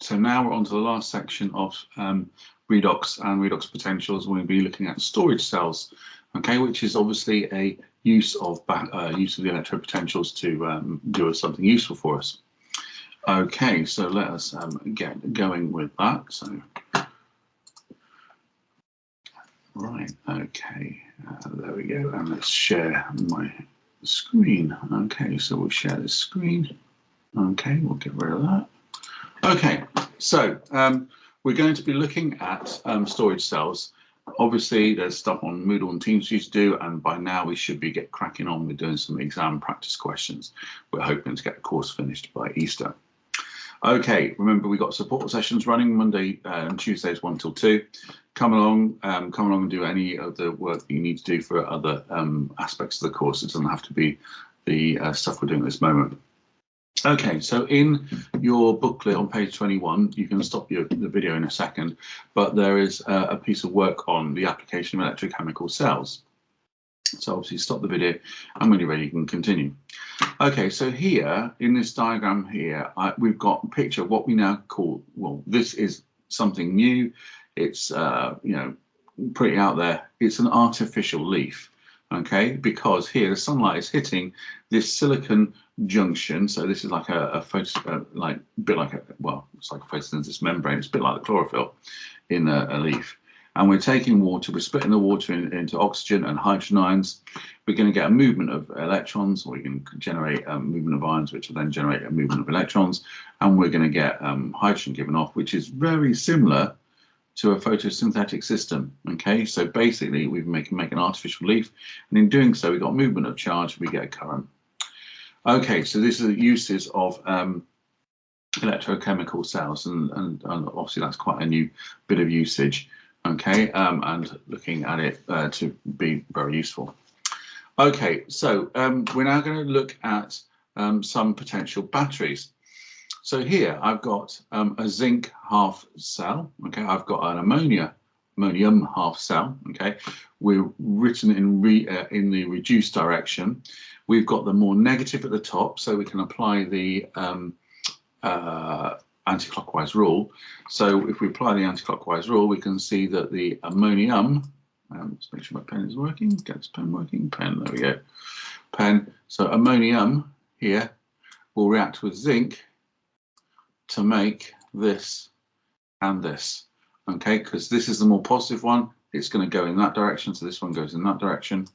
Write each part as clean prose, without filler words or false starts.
so now we're on to the last section of redox and redox potentials. We'll be looking at storage cells, okay, which is obviously a use of the electrode potentials to do something useful for us. Okay, so let us get going with that. So, right, okay, there we go, and let's share my screen. Okay, so we'll share this screen. Okay, we'll get rid of that. Okay, so we're going to be looking at storage cells. Obviously, there's stuff on Moodle and Teams to do, and by now we should be cracking on with doing some exam practice questions. We're hoping to get the course finished by Easter. Okay, remember we got support sessions running Monday and Tuesdays 1 till 2. Come along and do any of the work that you need to do for other aspects of the course. It doesn't have to be the stuff we're doing at this moment. Okay, so in your booklet on page 21, you can stop the video in a second, but there is a piece of work on the application of electrochemical cells. So obviously stop the video, and when you're ready, you can continue. Okay, so here in this diagram here, we've got a picture of what we now call, well, this is something new. It's you know, pretty out there. It's an artificial leaf. Okay, because here the sunlight is hitting this silicon junction. So this is like a bit like a, well, it's like a photosynthesis membrane. It's a bit like the chlorophyll in a leaf. And we're taking water, we're splitting the water into oxygen and hydrogen ions. We're going to get a movement of electrons, or we can generate a movement of ions, which will then generate a movement of electrons. And we're going to get hydrogen given off, which is very similar to a photosynthetic system. Okay, so basically we make an artificial leaf, and in doing so, we've got movement of charge, we get a current. Okay, so these are the uses of electrochemical cells, and obviously that's quite a new bit of usage. Okay, and looking at it to be very useful. Okay, so we're now going to look at some potential batteries. So here I've got a zinc half cell. Okay, I've got an ammonium half cell. Okay, we're written in the reduced direction. We've got the more negative at the top, so we can apply the anti-clockwise rule. So if we apply the anti-clockwise rule, we can see that the ammonium, let's make sure my pen is working, get this pen working, pen, there we go, pen. So ammonium here will react with zinc to make this and this, okay, because this is the more positive one, it's going to go in that direction, so this one goes in that direction,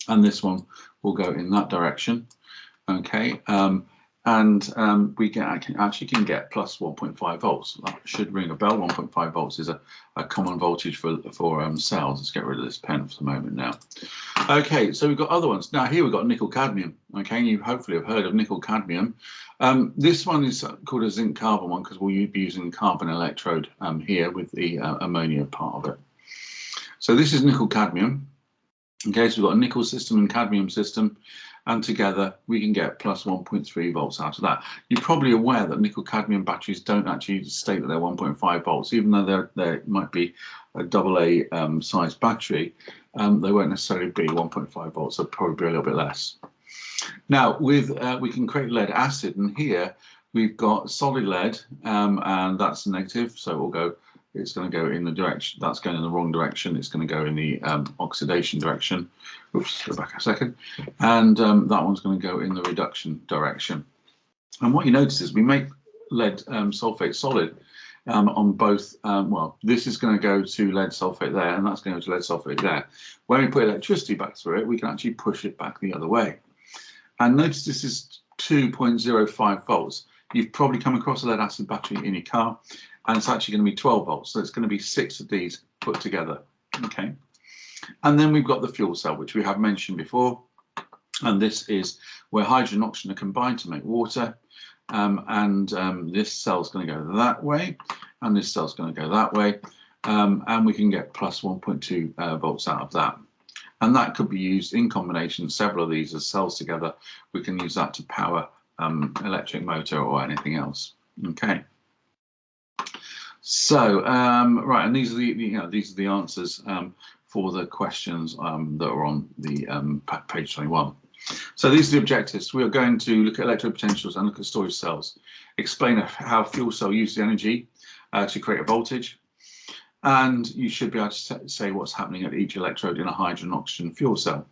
and this one will go in that direction, okay, we actually can get plus 1.5 volts. That should ring a bell. 1.5 volts is a common voltage for cells. Let's get rid of this pen for the moment now. Okay, so we've got other ones. Now here we've got nickel cadmium. Okay, you hopefully have heard of nickel cadmium. This one is called a zinc carbon one because we'll be using carbon electrode here with the ammonia part of it. So this is nickel cadmium. Okay, so we've got a nickel system and cadmium system, and together we can get plus 1.3 volts out of that. You're probably aware that nickel cadmium batteries don't actually state that they're 1.5 volts, even though they might be a AA size battery, they won't necessarily be 1.5 volts, they'll probably be a little bit less. Now with we can create lead acid, and here we've got solid lead, and that's negative, so we'll go, it's going to go in the direction, that's going in the wrong direction, it's going to go in the oxidation direction. Oops, go back a second. And that one's going to go in the reduction direction. And what you notice is we make lead sulfate solid on both, well, this is going to go to lead sulfate there, and that's going to go to lead sulfate there. When we put electricity back through it, we can actually push it back the other way. And notice this is 2.05 volts. You've probably come across a lead acid battery in your car, and it's actually going to be 12 volts. So it's going to be 6 of these put together. Okay. And then we've got the fuel cell, which we have mentioned before. And this is where hydrogen and oxygen are combined to make water. This cell's going to go that way, and this cell's going to go that way. And we can get plus 1.2 volts out of that. And that could be used in combination, several of these as cells together. We can use that to power electric motor or anything else. Okay. So right, and these are the answers for the questions that are on the page 21. So these are the objectives. We are going to look at electrode potentials and look at storage cells, explain how fuel cell uses energy to create a voltage, and you should be able to say what's happening at each electrode in a hydrogen oxygen fuel cell.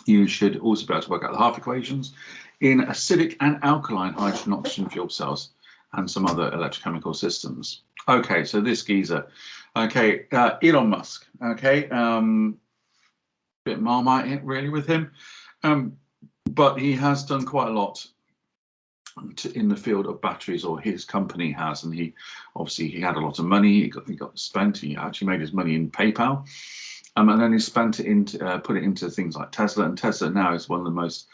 You should also be able to work out the half equations in acidic and alkaline hydrogen oxygen fuel cells and some other electrochemical systems. Okay, so this geezer. Okay, Elon Musk. Okay, bit Marmite really with him, but he has done quite a lot in the field of batteries, or his company has, and he had a lot of money. He got spent. He actually made his money in PayPal, and then he spent it into put it into things like Tesla, and Tesla now is one of the most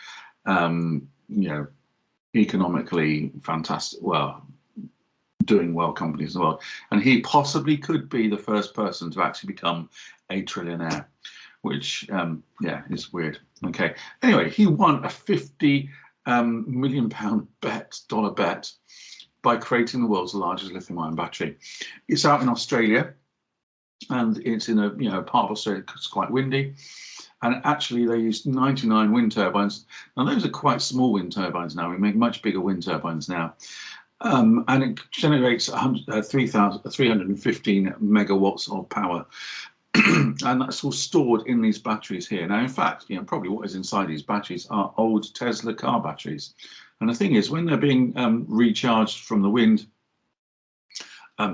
economically fantastic, doing well companies in the world, and he possibly could be the first person to actually become a trillionaire, which is weird. Okay, anyway, he won a £50 million dollar bet by creating the world's largest lithium-ion battery. It's out in Australia, and it's in a part of Australia that's quite windy. And actually, they used 99 wind turbines. Now, those are quite small wind turbines now. We make much bigger wind turbines now. And it generates 315 megawatts of power. And that's all stored in these batteries here. Now, in fact, probably what is inside these batteries are old Tesla car batteries. And the thing is, when they're being recharged from the wind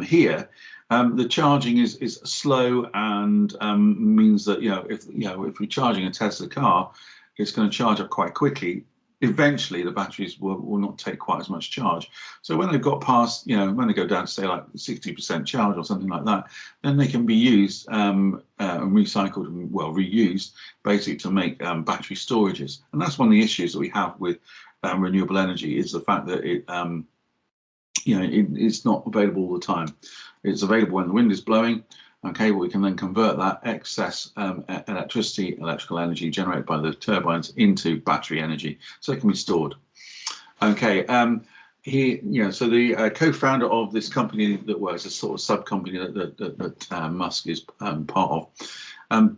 here, the charging is slow, and means that if we're charging a Tesla car, it's going to charge up quite quickly. Eventually, the batteries will not take quite as much charge. So when they've got past, when they go down to say like 60% charge or something like that, then they can be used and recycled and reused, basically to make battery storages. And that's one of the issues that we have with renewable energy, is the fact that it's not available all the time. It's available when the wind is blowing. Okay, we can then convert that excess electrical energy generated by the turbines into battery energy, so it can be stored. Okay, so the co-founder of this company that was a sort of sub-company that Musk is part of,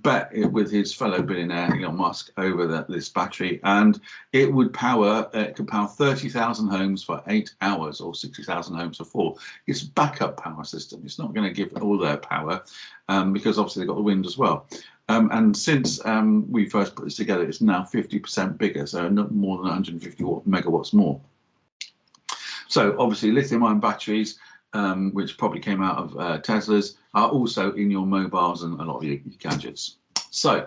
bet with his fellow billionaire Elon Musk over this battery, and it could power 30,000 homes for 8 hours, or 60,000 homes for 4. It's a backup power system. It's not going to give all their power, because obviously they've got the wind as well. And since we first put this together, it's now 50% bigger, so not more than 150 megawatts more. So obviously lithium-ion batteries, which probably came out of Teslas, are also in your mobiles and a lot of your gadgets. So,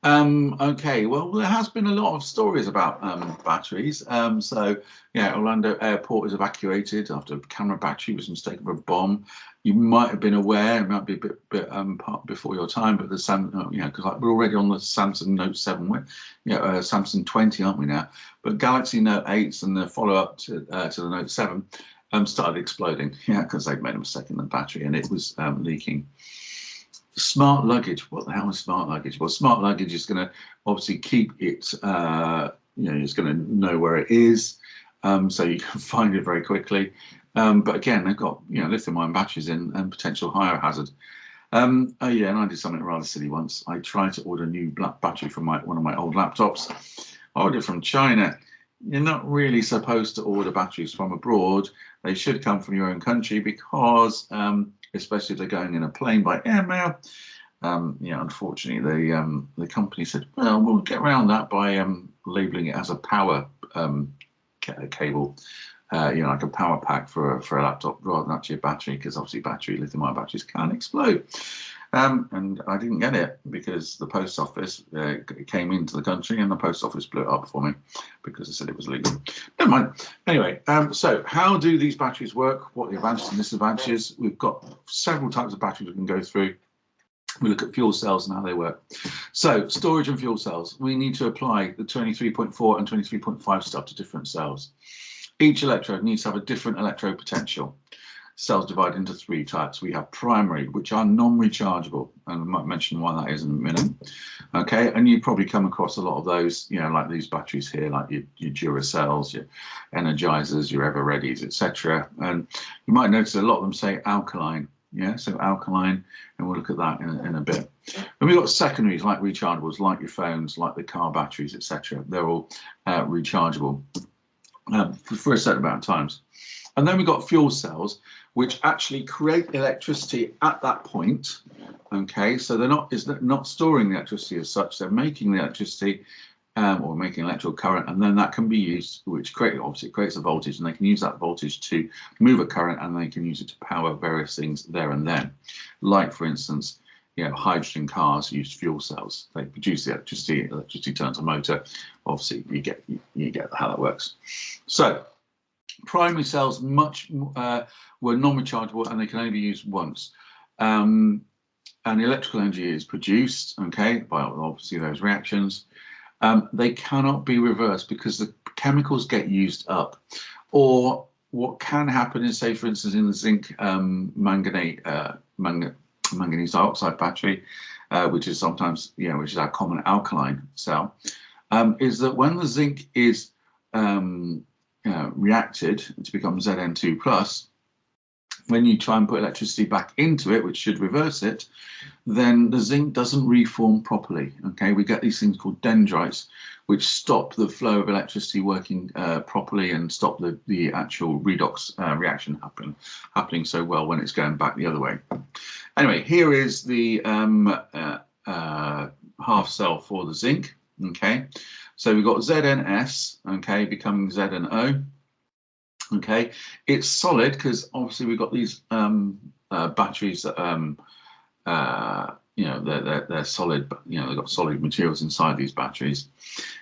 okay, well, there has been a lot of stories about batteries. Orlando Airport is evacuated after a camera battery was mistaken for a bomb. You might have been aware, it might be a bit before your time, but because we're already on the Samsung Note 7, Samsung 20, aren't we now? But Galaxy Note 8s and the follow-up to the Note 7 started exploding, because they'd made a mistake in the battery and it was leaking. Smart luggage. What the hell is smart luggage? Well, smart luggage is going to obviously keep it, it's going to know where it is, so you can find it very quickly. But again, they've got lithium-ion batteries in and potential fire hazard. And I did something rather silly once. I tried to order a new black battery from one of my old laptops. I ordered from China. You're not really supposed to order batteries from abroad. They should come from your own country, because especially if they're going in a plane by airmail. Unfortunately, the company said, well, we'll get around that by labeling it as a power cable, like a power pack for a laptop, rather than actually a battery, because obviously lithium-ion batteries can explode. And I didn't get it because the post office came into the country, and the post office blew it up for me because they said it was illegal. Never mind. Anyway, so how do these batteries work? What are the advantages and disadvantages? We've got several types of batteries we can go through. We look at fuel cells and how they work. So storage and fuel cells. We need to apply the 23.4 and 23.5 stuff to different cells. Each electrode needs to have a different electrode potential. Cells divided into 3 types. We have primary, which are non-rechargeable, and I might mention why that is in a minute. Okay, and you probably come across a lot of those, like these batteries here, like your Duracells, your Energizers, your Ever-Readies, etc. And you might notice a lot of them say alkaline. Yeah, so alkaline, and we'll look at that in a bit. And we've got secondaries like rechargeables, like your phones, like the car batteries, etc. They're all rechargeable for a certain amount of times. And then we've got fuel cells, which actually create electricity at that point. Okay, so they're not storing the electricity as such. They're making the electricity or making electrical current, and then that can be used, which obviously creates a voltage, and they can use that voltage to move a current, and they can use it to power various things there and then. Like, for instance, hydrogen cars use fuel cells. They produce the electricity. Electricity turns a motor. Obviously, you get how that works. So primary cells were non-rechargeable, and they can only be used once. And the electrical energy is produced, okay, by obviously those reactions. They cannot be reversed because the chemicals get used up. Or what can happen is, say, for instance, in the zinc manganese dioxide battery, which is sometimes, which is our common alkaline cell, is that when the zinc is reacted to become Zn2 plus, when you try and put electricity back into it, which should reverse it, then the zinc doesn't reform properly. Okay, we get these things called dendrites, which stop the flow of electricity working properly and stop the actual redox reaction happening so well when it's going back the other way. Anyway, here is the half cell for the zinc. Okay, so we've got ZnS, okay, becoming ZnO. Okay, it's solid because obviously we've got these batteries that they're solid. They've got solid materials inside these batteries,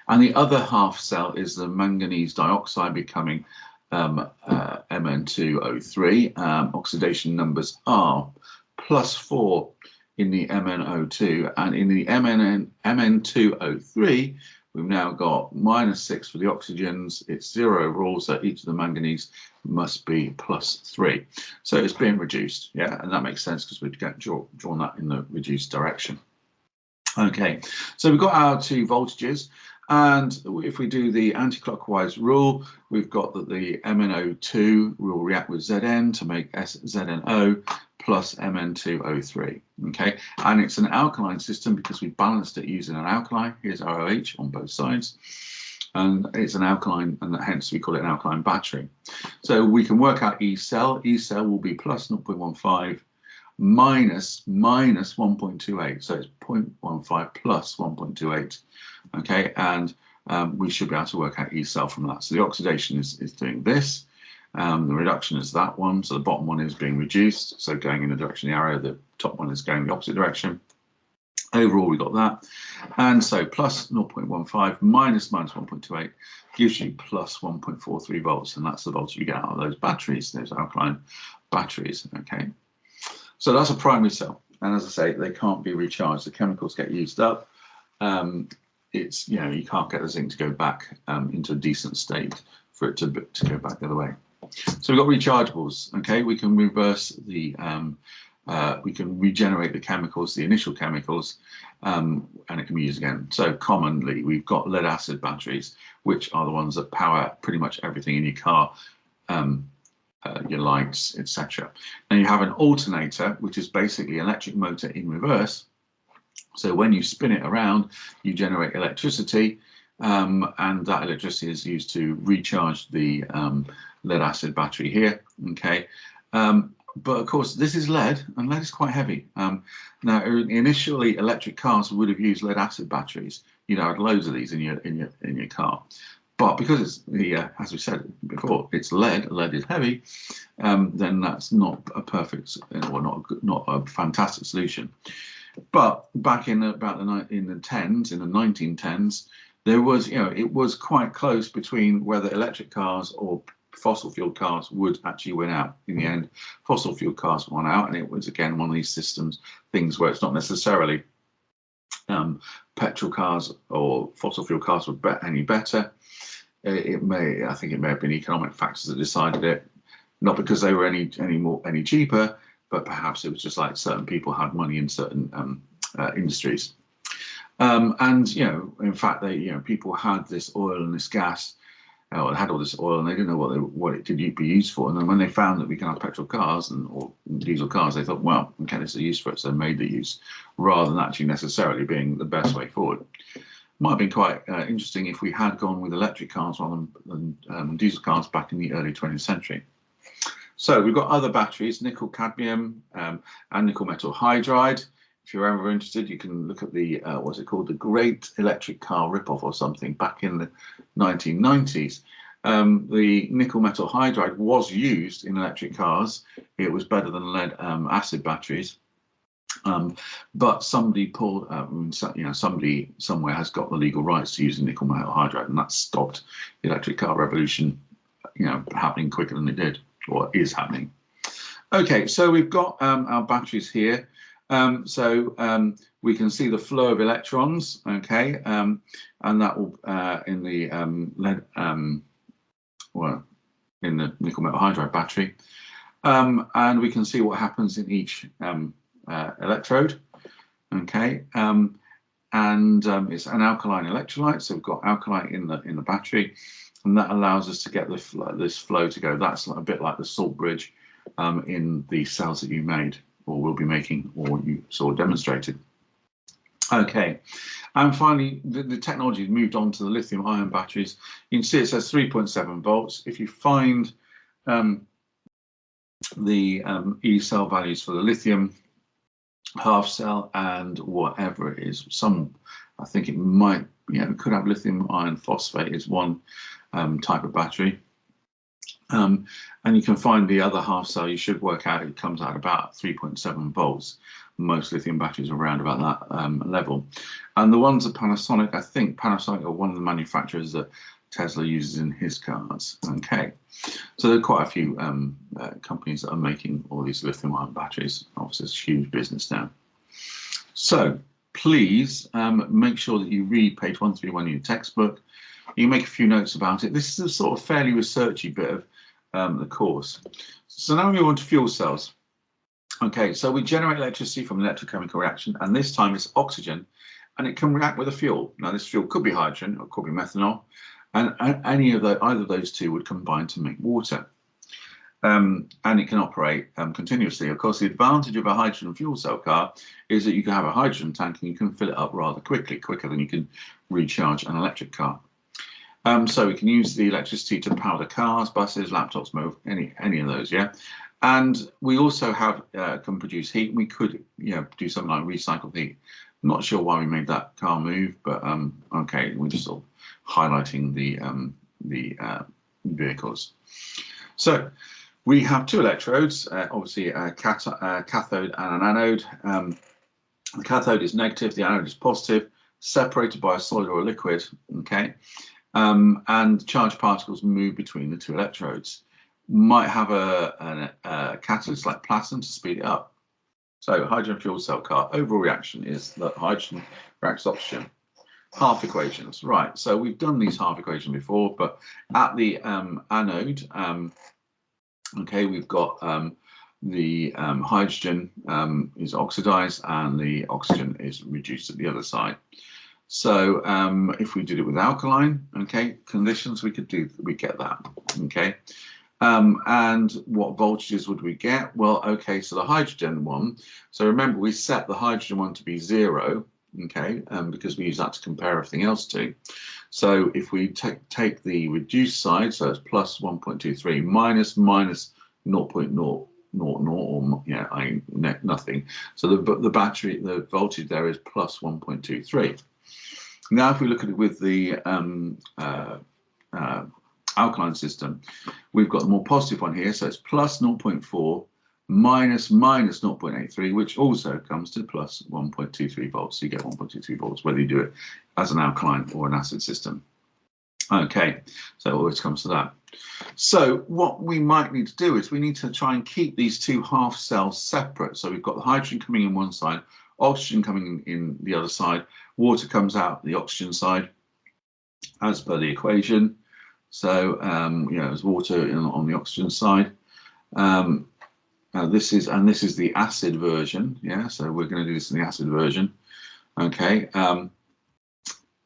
and the other half cell is the manganese dioxide becoming Mn2O3. Oxidation numbers are +4 in the MnO2, and in the Mn2O3. We've now got -6 for the oxygens. It's 0 overall, so each of the manganese must be +3. So it's being reduced, yeah, and that makes sense because we've drawn that in the reduced direction. Okay, so we've got our two voltages, and if we do the anti-clockwise rule, we've got that the MnO2 will react with Zn to make ZnO plus Mn2O3, okay? And it's an alkaline system because we balanced it using an alkaline. Here's our OH on both sides. And it's an alkaline, and hence we call it an alkaline battery. So we can work out E cell. E cell will be plus 0.15 minus 1.28. So it's 0.15 plus 1.28, okay? And we should be able to work out E cell from that. So the oxidation is doing this. The reduction is that one, so the bottom one is being reduced, so going in the direction of the arrow, the top one is going the opposite direction. Overall, we got that, and so plus 0.15 minus 1.28 gives you plus 1.43 volts, and that's the voltage you get out of those batteries, those alkaline batteries. Okay, so that's a primary cell, and as I say, they can't be recharged. The chemicals get used up. It's you can't get the zinc to go back into a decent state for it to go back the other way. So we've got rechargeables. Okay, we can reverse the we can regenerate the chemicals, the initial chemicals, and it can be used again. So commonly we've got lead acid batteries, which are the ones that power pretty much everything in your car, your lights, etc. Now you have an alternator, which is basically an electric motor in reverse. So when you spin it around, you generate electricity, and that electricity is used to recharge the lead acid battery here. Okay, but of course this is lead, and lead is quite heavy. Now initially electric cars would have used lead acid batteries. You'd have loads of these in your car, but because it's as we said before, it's lead is heavy, then that's not a perfect or not a fantastic solution. But back in about in the 1910s, there was, it was quite close between whether electric cars or fossil fuel cars would actually win out. In the end, fossil fuel cars won out, and it was again one of these things where it's not necessarily petrol cars or fossil fuel cars were any better. I think it may have been economic factors that decided it, not because they were any cheaper, but perhaps it was just like certain people had money in certain industries. And in fact, people had this oil and this gas, it had all this oil, and they didn't know what it could be used for. And then when they found that we can have petrol cars or diesel cars, they thought, well, okay, there's a use for it, so they made the use, rather than actually necessarily being the best way forward. Might have been quite interesting if we had gone with electric cars rather than diesel cars back in the early 20th century. So we've got other batteries, nickel, cadmium, and nickel metal hydride. If you're ever interested, you can look at the, what's it called, the Great Electric Car Ripoff or something back in the 1990s. The nickel metal hydride was used in electric cars. It was better than lead acid batteries. But somebody pulled, somebody somewhere has got the legal rights to use the nickel metal hydride, and that stopped the electric car revolution, happening quicker than it did, or is happening. Okay, so we've got our batteries here. We can see the flow of electrons, okay, and that will in the in the nickel metal hydride battery, and we can see what happens in each electrode, okay, it's an alkaline electrolyte, so we've got alkaline in the battery, and that allows us to get this flow to go. That's a bit like the salt bridge in the cells that you made, or will be making, or you saw demonstrated. Okay, and finally, the technology has moved on to the lithium-ion batteries. You can see it says 3.7 volts. If you find the E cell values for the lithium half cell and whatever it is, I think it might, it could have lithium iron phosphate is one type of battery. And you can find the other half cell, you should work out, it comes out about 3.7 volts. Most lithium batteries are around about that level. And the ones at Panasonic, I think Panasonic are one of the manufacturers that Tesla uses in his cars. Okay, so there are quite a few companies that are making all these lithium-ion batteries. Obviously, it's a huge business now. So please make sure that you read page 131 in your textbook. You can make a few notes about it. This is a sort of fairly researchy bit of the course. So now we move on to fuel cells. Okay, so we generate electricity from an electrochemical reaction, and this time it's oxygen, and it can react with a fuel. Now this fuel could be hydrogen or could be methanol, and either of those two would combine to make water. And it can operate continuously. Of course, the advantage of a hydrogen fuel cell car is that you can have a hydrogen tank and you can fill it up rather quickly, quicker than you can recharge an electric car. So we can use the electricity to power the cars, buses, laptops, any of those, yeah. And we also can produce heat. We could, do something like recycled heat. I'm not sure why we made that car move, but okay, we're just sort of highlighting the vehicles. So we have two electrodes, obviously a cathode and an anode. The cathode is negative, the anode is positive, separated by a solid or a liquid, okay? And charged particles move between the two electrodes. Might have a catalyst like platinum to speed it up. So hydrogen fuel cell car, overall reaction is that hydrogen reacts with oxygen. Half equations, right? So we've done these half equations before, but at the anode, okay, we've got the hydrogen is oxidized and the oxygen is reduced at the other side. So if we did it with alkaline, okay, conditions, we get that, okay. And what voltages would we get? Well, okay, so the hydrogen one, so remember we set the hydrogen one to be 0, okay, because we use that to compare everything else to. So if we take the reduced side, so it's plus 1.23 minus 0.000, or nothing. So the battery, the voltage there is plus 1.23. Now, if we look at it with the alkaline system, we've got the more positive one here, so it's plus 0.4 minus 0.83, which also comes to plus 1.23 volts. So you get 1.23 volts, whether you do it as an alkaline or an acid system. Okay, so it always comes to that. So what we might need to do is we need to try and keep these two half cells separate. So we've got the hydrogen coming in one side, oxygen coming in the other side, water comes out the oxygen side as per the equation. So there's water on the oxygen side. This is the acid version, yeah. So we're going to do this in the acid version, okay.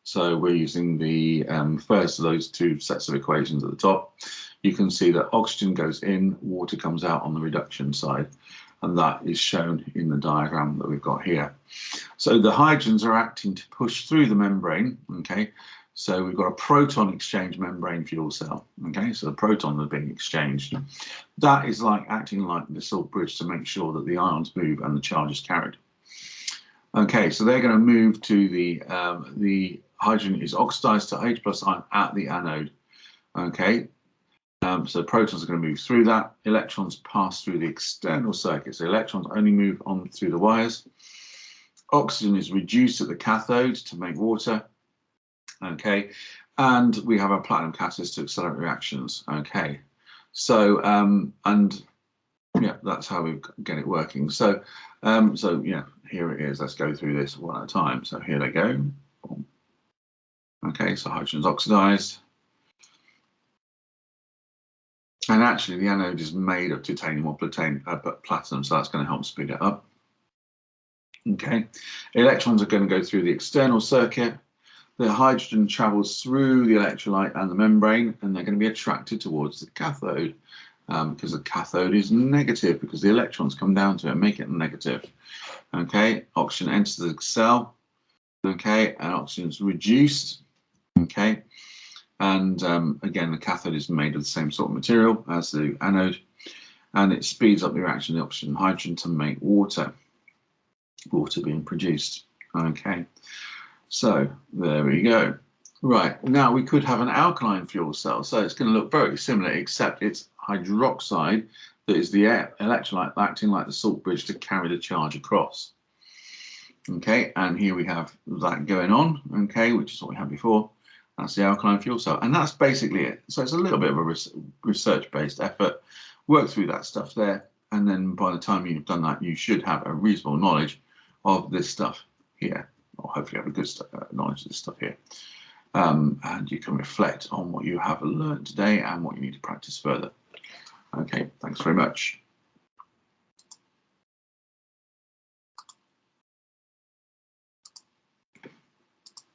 So we're using the first of those two sets of equations at the top. You can see that oxygen goes in, water comes out on the reduction side, and that is shown in the diagram that we've got here. So the hydrogens are acting to push through the membrane, okay? So we've got a proton exchange membrane fuel cell, okay? So the protons are being exchanged. That is like acting like the salt bridge to make sure that the ions move and the charge is carried. Okay, so they're going to move to the hydrogen is oxidized to H+ ion at the anode. Okay, so protons are going to move through that. Electrons pass through the external circuit. So electrons only move on through the wires. Oxygen is reduced at the cathode to make water. Okay, and we have a platinum catalyst to accelerate reactions. Okay, so and yeah, that's how we get it working. So so yeah, here it is. Let's go through this one at a time. So here they go. Okay, so hydrogen's oxidized. And actually the anode is made of titanium or platinum, so that's going to help speed it up. Okay, electrons are going to go through the external circuit. The hydrogen travels through the electrolyte and the membrane, and they're going to be attracted towards the cathode because the cathode is negative, because the electrons come down to it and make it negative. Okay, oxygen enters the cell. Okay, and oxygen is reduced. Okay, and again, the cathode is made of the same sort of material as the anode, and it speeds up the reaction of the oxygen and hydrogen to make water being produced. Okay, so there we go. Right, now we could have an alkaline fuel cell, so it's going to look very similar, except it's hydroxide that is the electrolyte acting like the salt bridge to carry the charge across. Okay, and here we have that going on, okay, which is what we had before. That's the alkaline fuel cell, and that's basically it. So it's a little bit of a research-based effort. Work through that stuff there, and then by the time you've done that, you should have a reasonable knowledge of this stuff here, or hopefully have a good knowledge of this stuff here. And you can reflect on what you have learned today and what you need to practice further. Okay, thanks very much.